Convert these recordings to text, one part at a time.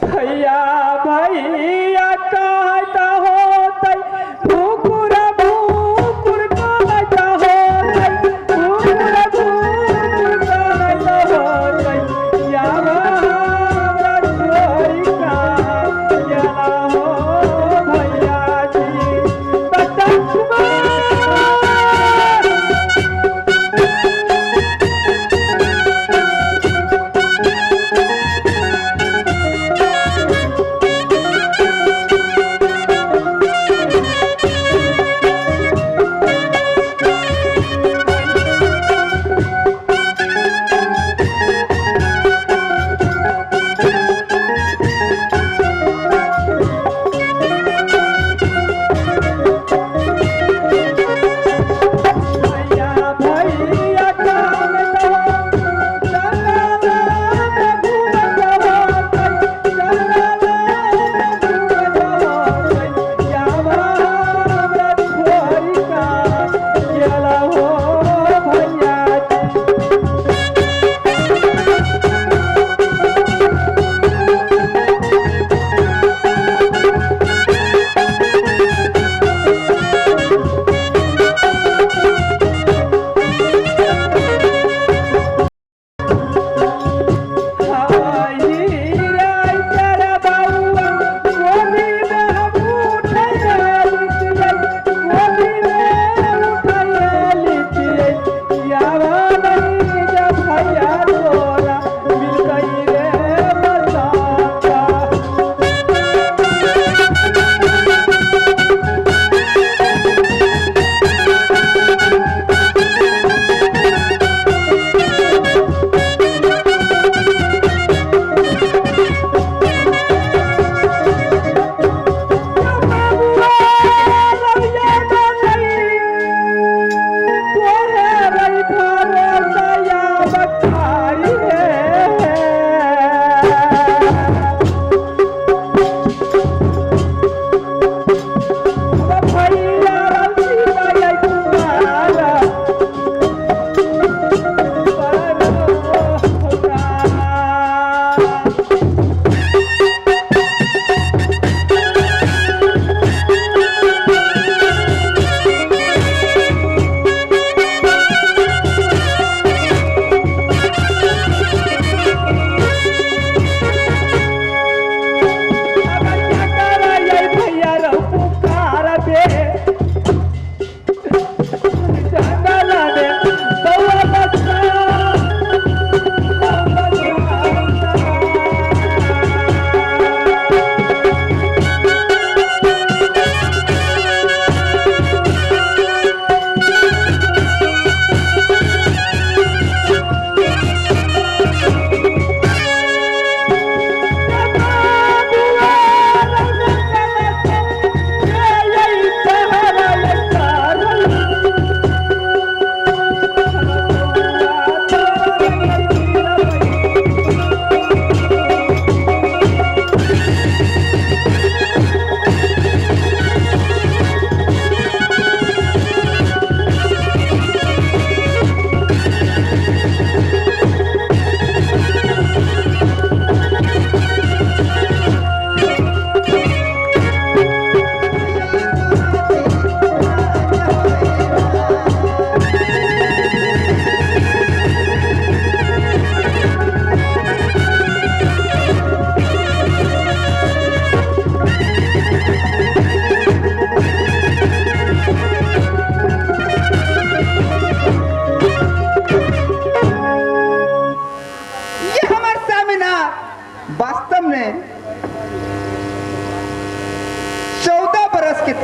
भैया भैया कहता होतै भूकुर भूकुर कहता होतै भूकुर भूकुर कहता होतै यावा रसोई का गेला हो भैया जी बटकुआ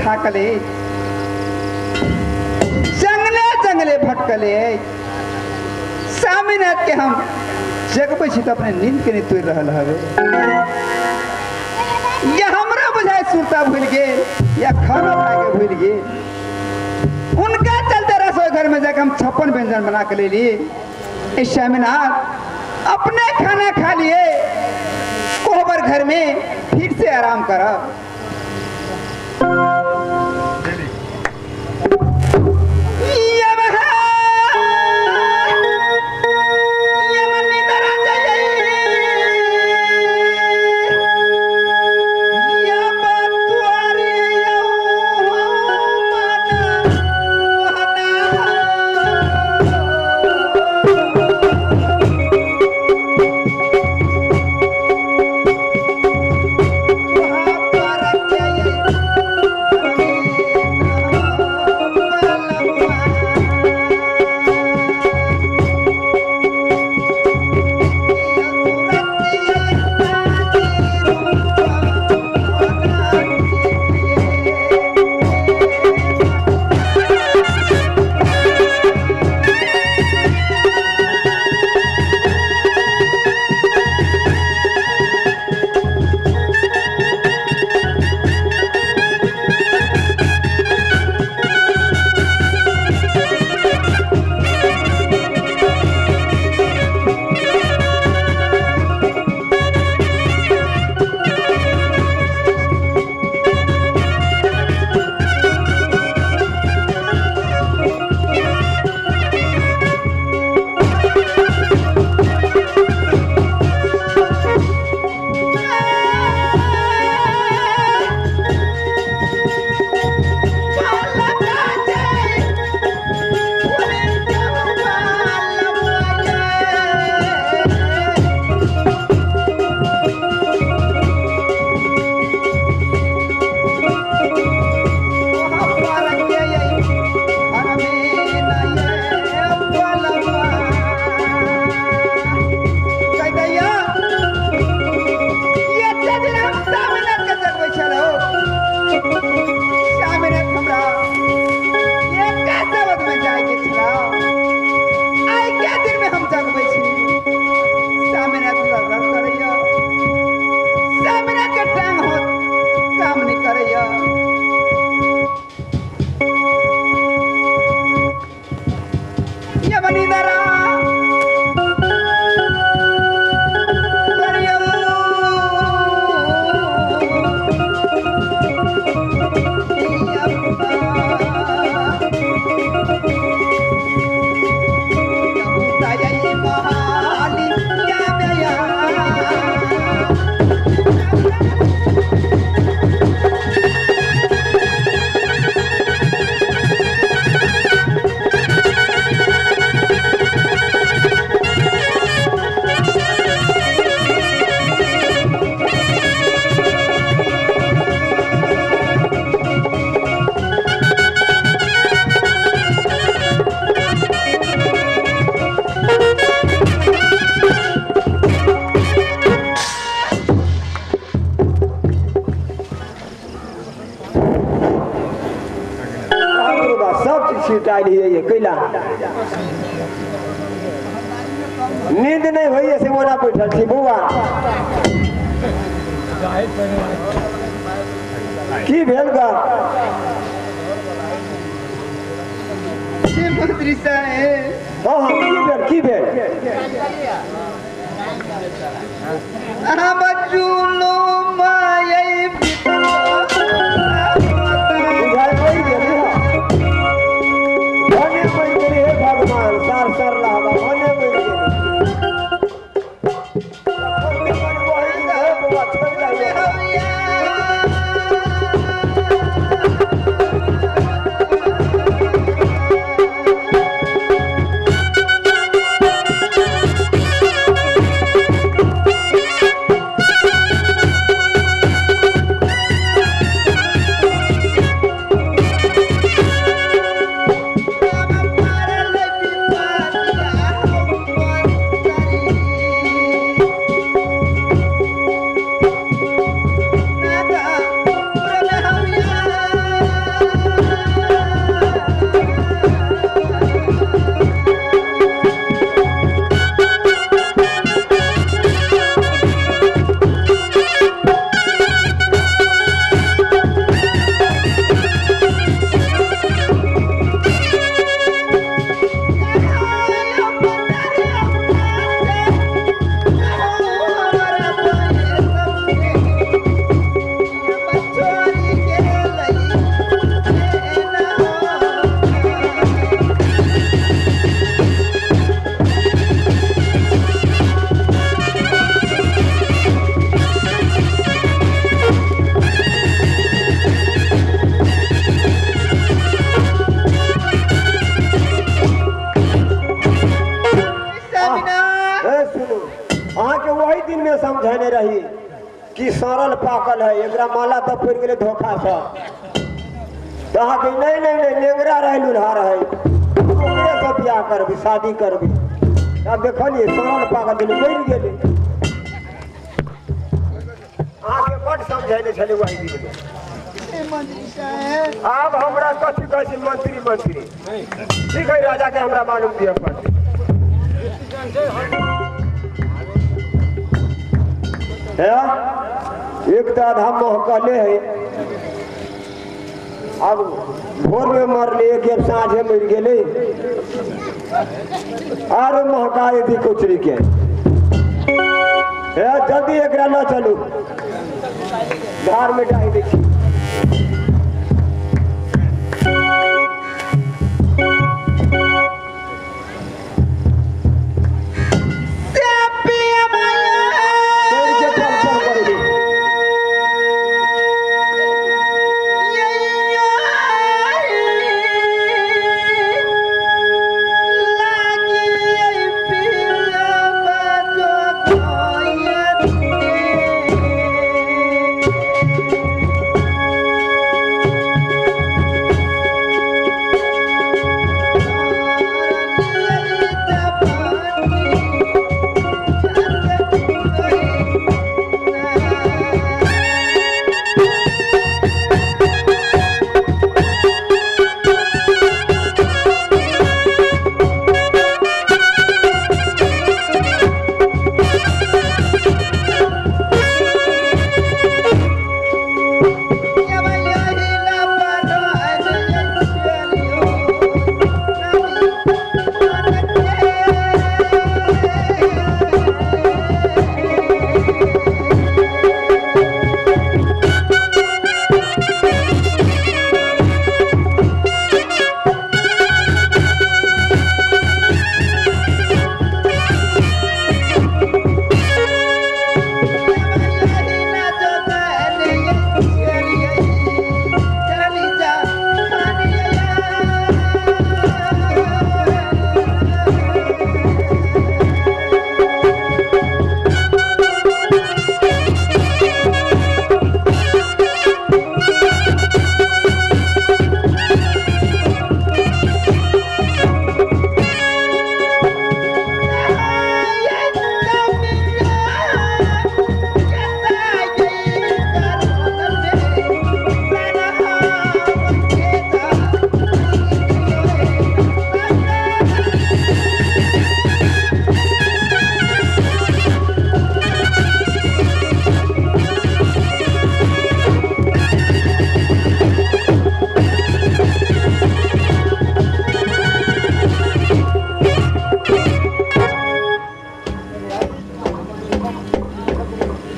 थाकले जंगले जंगले भटकले सामिनाथ के हम जगबे छी तो अपने नींद के नहीं तोड़ रहल हवे या हमरा बुझाए सुरता भूल गे या खाना खा के भूल गे उनका चलते रसोई घर में जाकर हम 56 व्यंजन बना के ले लिए इस सामिनाथ अपने खाना खा लिए कोहबर घर में फिर से आराम करा चाल ये कैला नींद नहीं होइए से मोना बैठल छी बउआ की भेल ग मंत्री साहेब हाँ की भेल हम जुलूम यही बुझाई कोई भेल भने मर गेली हे भगवान सार सर लागा भने मर गेली बउआ छोड़ दे समझने रही कि सरल पाकल है एकरा माला तो पड़ गए धोखा से कहा कि नहीं नहीं नहीं नेंगरा रहे लुल्हा रहे ओकरे से ब्याह करबी शादी करबी अब देखलिए सरल पाकल दिल मर गेले आगे बड़ समझने छले वही दिन मंत्री साहेब अब हमरा कथी कहै मंत्री मंत्री ठीक है राजा के हमरा मालूम दिए पड़ते एक तो आधा महकले है अब भोर में मरले एक साँझे मर गए और महकाए थी कुचरी के जल्दी एक न चलू धार में डाई देखी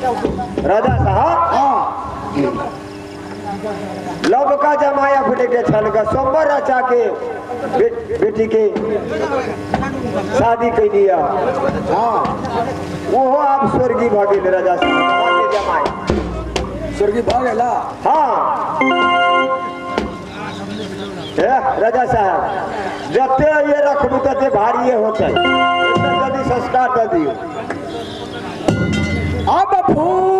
राजा साहब हाँ लब का जमाया फुटे के छल का सोमवार रचा के बेटी के शादी कर दिया। हाँ वो आप स्वर्गीय भागिल राजा साहब के जमाए स्वर्गीय भागेला। हाँ राजा साहब जते ये रखबू तते भारी होते जल्दी संस्कार कर दियो। अब फूल